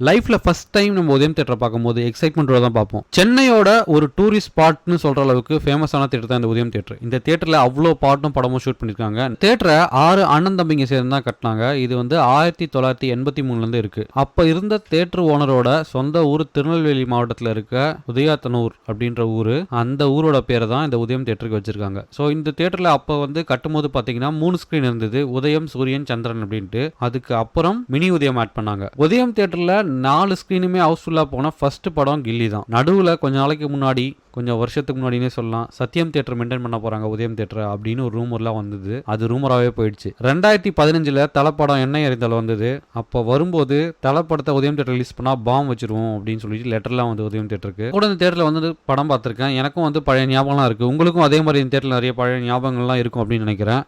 லைஃப்ல first time நம்ம உதயம் தியேட்டரை பார்க்கும்போது எக்ஸைட்மெண்ட்டோட தான் பார்ப்போம். சென்னையோட ஒரு டூரிஸ்ட் ஸ்பாட்னு சொல்ற அளவுக்கு ஃபேமஸான தியேட்டர் தான் இந்த உதயம் தியேட்டர். இந்த தியேட்டர்ல அவ்வளோ பாட்டும் படமும் ஷூட் பண்ணிருக்காங்க. தியேட்டரை 6 அண்ணன் தம்பிங்க சேர்ந்து தான் கட்டினாங்க. இது வந்து 1983 இருக்கு. அப்ப இருந்த தியேட்டர் ஓனரோட சொந்த ஊர் திருநெல்வேலி மாவட்டத்தில் இருக்க உதயாத்தனூர் அப்படின்ற ஊரு. அந்த ஊரோட பேரை தான் இந்த உதயம் தியேட்டருக்கு வச்சிருக்காங்க. ஸோ இந்த தியேட்டர்ல அப்ப வந்து கட்டும்போது பாத்தீங்கன்னா 3 ஸ்கிரீன் இருந்தது, உதயம், சூரியன், சந்திரன் அப்படின்ட்டு. அதுக்கு அப்புறம் மினி உதயம் ஆட் பண்ணாங்க. உதயம் தியேட்டர்ல 4 ஸ்கிரீனுமே ஹவுஸ்ஃபுல்லா போன ஃபர்ஸ்ட் படம் கில்லி தான். நடுவில் கொஞ்ச நாளைக்கு முன்னாடி, கொஞ்சம் வருஷத்துக்கு முன்னாடினே சொல்லலாம், சத்யம் தியேட்டர் மெயின்டைன் பண்ண போறாங்க உதயம் தியேட்டர் அப்படின்னு ஒரு ரூமர்லாம் வந்தது. அது ரூமராகவே போயிடுச்சு. 2015 தலை படம் என்ன எறிந்தாலும் வந்தது. அப்போ வரும்போது தலை படத்தை உதயம் தியேட்டர் ரிலீஸ் பண்ணா பாம் வச்சிருவோம் அப்படின்னு சொல்லிட்டு லெட்டர்லாம் வந்து உதயம் தியேட்டருக்கு கூட இந்த தியேட்டர்ல வந்து படம் பார்த்திருக்கேன். எனக்கும் வந்து பழைய ஞாபகம்லாம் இருக்கு. உங்களுக்கும் அதே மாதிரி இந்த தியேட்டர்ல நிறைய பழைய ஞாபகங்கள்லாம் இருக்கும் அப்படின்னு நினைக்கிறேன்.